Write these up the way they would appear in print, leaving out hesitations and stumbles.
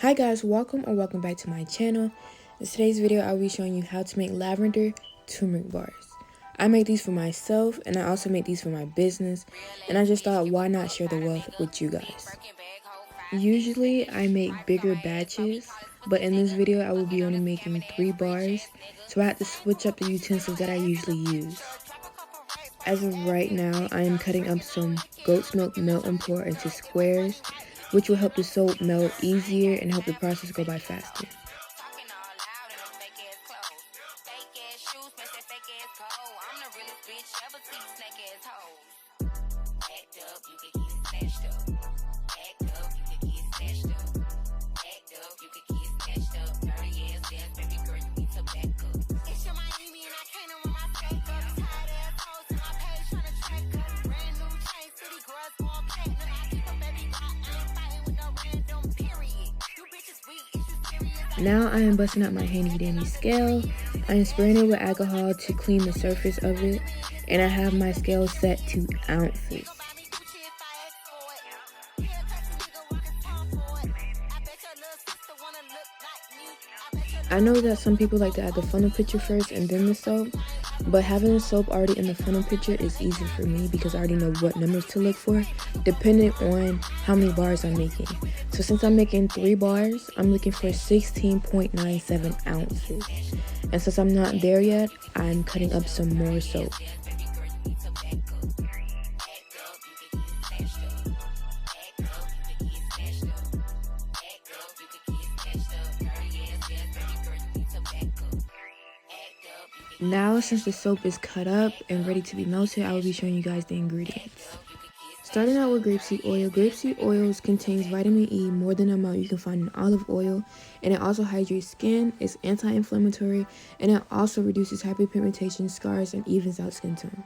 Hi guys, welcome back to my channel. In today's video, I'll be showing you how to make lavender turmeric bars. I make these for myself and I also make these for my business, and I just thought why not share the wealth with you guys. Usually I make bigger batches, but in this video I will be only making 3 bars, so I had to switch up the utensils that I usually use. As of right now, I am cutting up some goat's milk melt and pour into squares, which will help the soap melt easier and help the process go by faster. Now I am busting out my handy dandy scale. I am spraying it with alcohol to clean the surface of it, and I have my scale set to ounces. I know that some people like to add the funnel picture first and then the soap, but having the soap already in the funnel picture is easy for me because I already know what numbers to look for depending on how many bars I'm making. So since I'm making 3 bars, I'm looking for 16.97 ounces. And since I'm not there yet, I'm cutting up some more soap. Now, since the soap is cut up and ready to be melted, I will be showing you guys the ingredients. Starting out with grapeseed oil. Grapeseed oil contains vitamin E, more than the amount you can find in olive oil, and it also hydrates skin, it's anti-inflammatory, and it also reduces hyperpigmentation, scars, and evens out skin tone.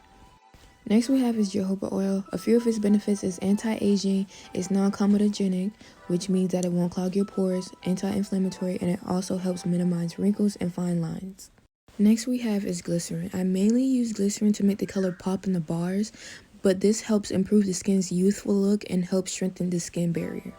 Next we have is jojoba oil. A few of its benefits is anti-aging, it's non-comedogenic, which means that it won't clog your pores, anti-inflammatory, and it also helps minimize wrinkles and fine lines. Next we have is glycerin. I mainly use glycerin to make the color pop in the bars, but this helps improve the skin's youthful look and helps strengthen the skin barrier.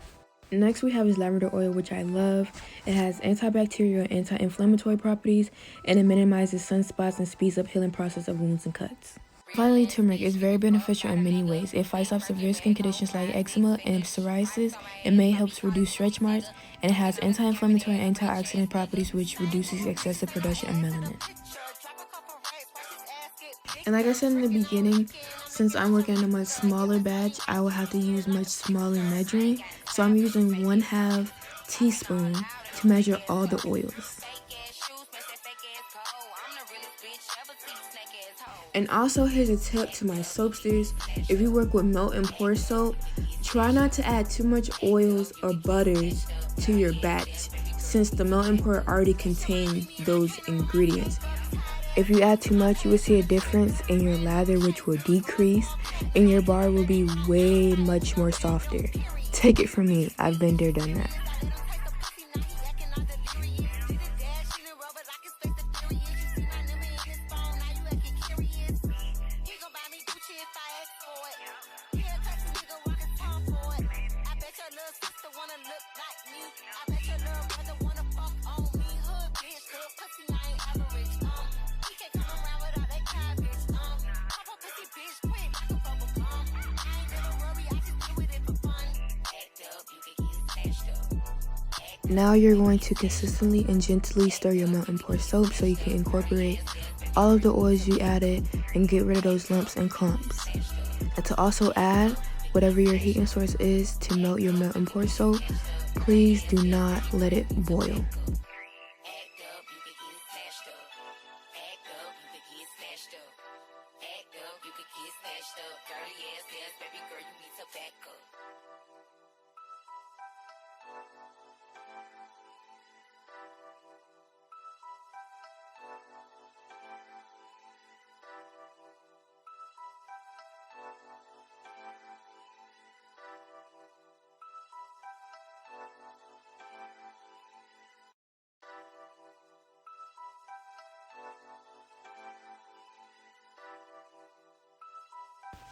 Next we have is lavender oil, which I love. It has antibacterial and anti-inflammatory properties, and it minimizes sunspots and speeds up healing process of wounds and cuts. Finally, turmeric is very beneficial in many ways. It fights off severe skin conditions like eczema and psoriasis. It may help reduce stretch marks, and it has anti-inflammatory and antioxidant properties, which reduces excessive production of melanin. And like I said in the beginning, since I'm working on a much smaller batch, I will have to use much smaller measuring. So I'm using 1/2 teaspoon to measure all the oils. And also, here's a tip to my soapsters. If you work with melt and pour soap, try not to add too much oils or butters to your batch, since the melt and pour already contain those ingredients. If you add too much, you will see a difference in your lather, which will decrease, and your bar will be way much more softer. Take it from me, I've been there, done that. Now you're going to consistently and gently stir your melt and pour soap so you can incorporate all of the oils you added and get rid of those lumps and clumps. And to also add whatever your heating source is to melt your melt and pour soap, please do not let it boil.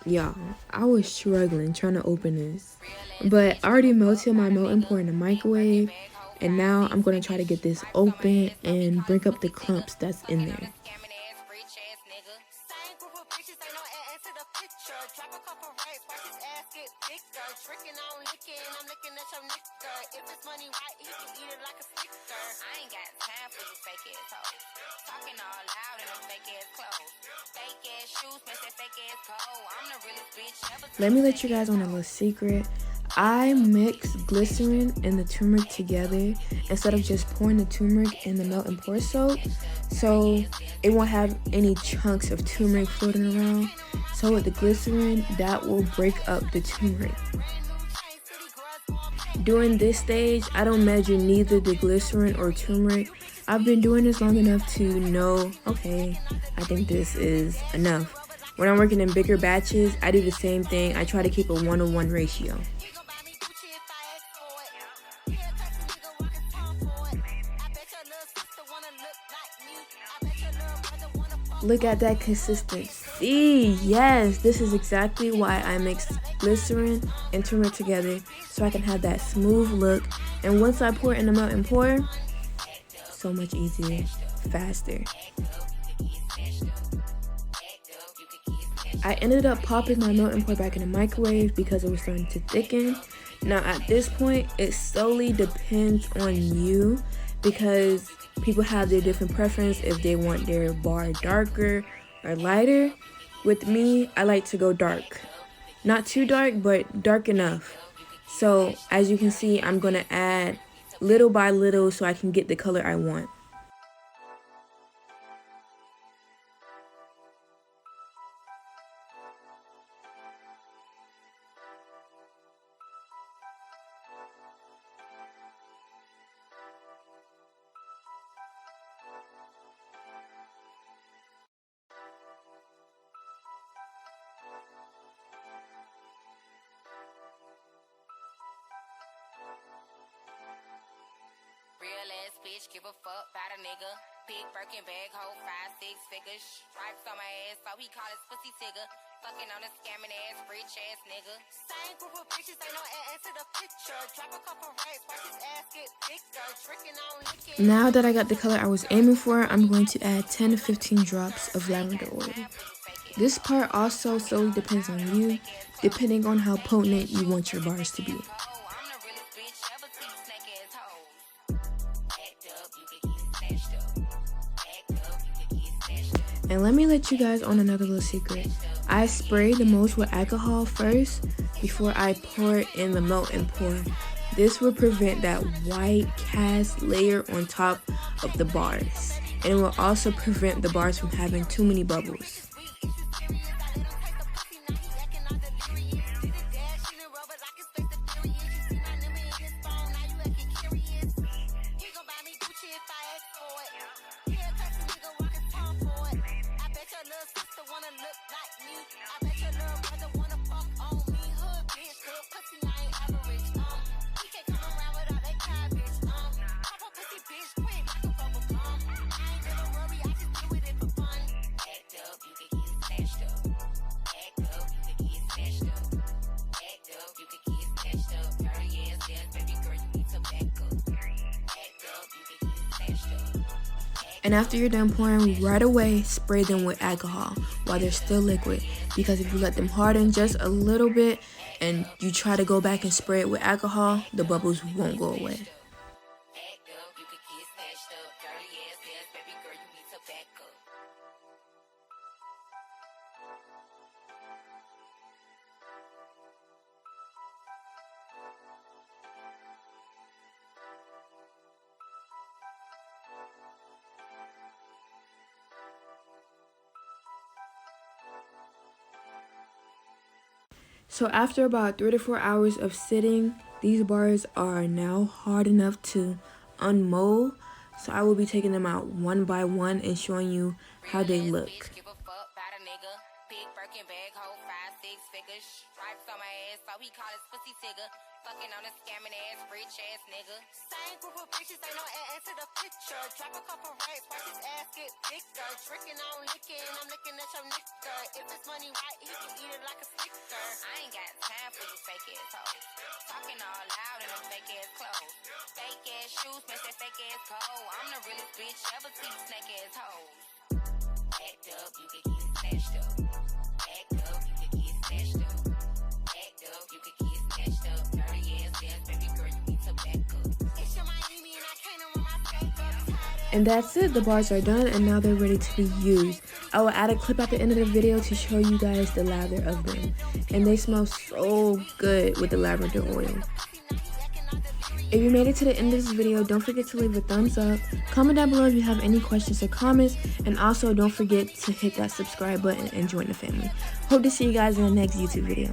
Y'all, I was struggling trying to open this, but I already melted my melt and pour in the microwave, And now I'm going to try to get this open and break up the clumps that's in there. Let me let you guys on a little secret. I mix glycerin and the turmeric together instead of just pouring the turmeric in the melt and pour soap, so it won't have any chunks of turmeric floating around. So with the glycerin, that will break up the turmeric. During this stage, I don't measure neither the glycerin or turmeric. I've been doing this long enough to know, okay, I think this is enough. When I'm working in bigger batches, I do the same thing. I try to keep a 1-to-1 ratio. Look at that consistency. Yes, this is exactly why I mix glycerin and turmeric together, so I can have that smooth look. And once I pour it in the melt and pour, so much easier, faster. I ended up popping my melt and pour back in the microwave because it was starting to thicken. Now at this point, it solely depends on you, because people have their different preference if they want their bar darker or lighter. With me, I like to go dark. Not too dark, but dark enough. So as you can see, I'm going to add little by little so I can get the color I want. Real ass bitch, give a fuck about a nigga. Big Birkin bag, hold 5-6 figures. Stripes on my ass, so he call his pussy tigger. Fucking on a scamming ass, rich ass nigga. Same group of bitches, ain't no ass to the picture. Drop a couple racks, watch his ass get bigger. Tricking on licking. Now that I got the color I was aiming for, I'm going to add 10 to 15 drops of lavender oil. This part also solely depends on you, depending on how potent you want your bars to be. And let me let you guys on another little secret. I spray the most with alcohol first before I pour it in the melt and pour. This will prevent that white cast layer on top of the bars. And it will also prevent the bars from having too many bubbles. And after you're done pouring, right away spray them with alcohol while they're still liquid, because if you let them harden just a little bit and you try to go back and spray it with alcohol, the bubbles won't go away. So after about 3 to 4 hours of sitting, these bars are now hard enough to unmold. So I will be taking them out one by one and showing you how they look. Fucking on a scamming ass, rich ass nigga. Same group of bitches, ain't no ass to the picture. Drop a couple racks, watch his ass get bigger. Tricking on licking, I'm looking at your nigga. If it's money right, he can eat it like a sticker. I ain't got time for you fake ass hoes. Talking all loud in them fake ass clothes. Fake ass shoes, match that fake ass coat. I'm the realest bitch ever see snake ass hoes. Act up, you can get snatched up. Act up, you can get snatched up. Act up, you can get snatched up. Dirty ass dance, baby girl, you need to back up. It's your Miami and I can't with my fake up. And that's it, the bars are done and now they're ready to be used. I will add a clip at the end of the video to show you guys the lather of them. And they smell so good with the lavender oil. If you made it to the end of this video, don't forget to leave a thumbs up, comment down below if you have any questions or comments, and also don't forget to hit that subscribe button and join the family. Hope to see you guys in the next YouTube video.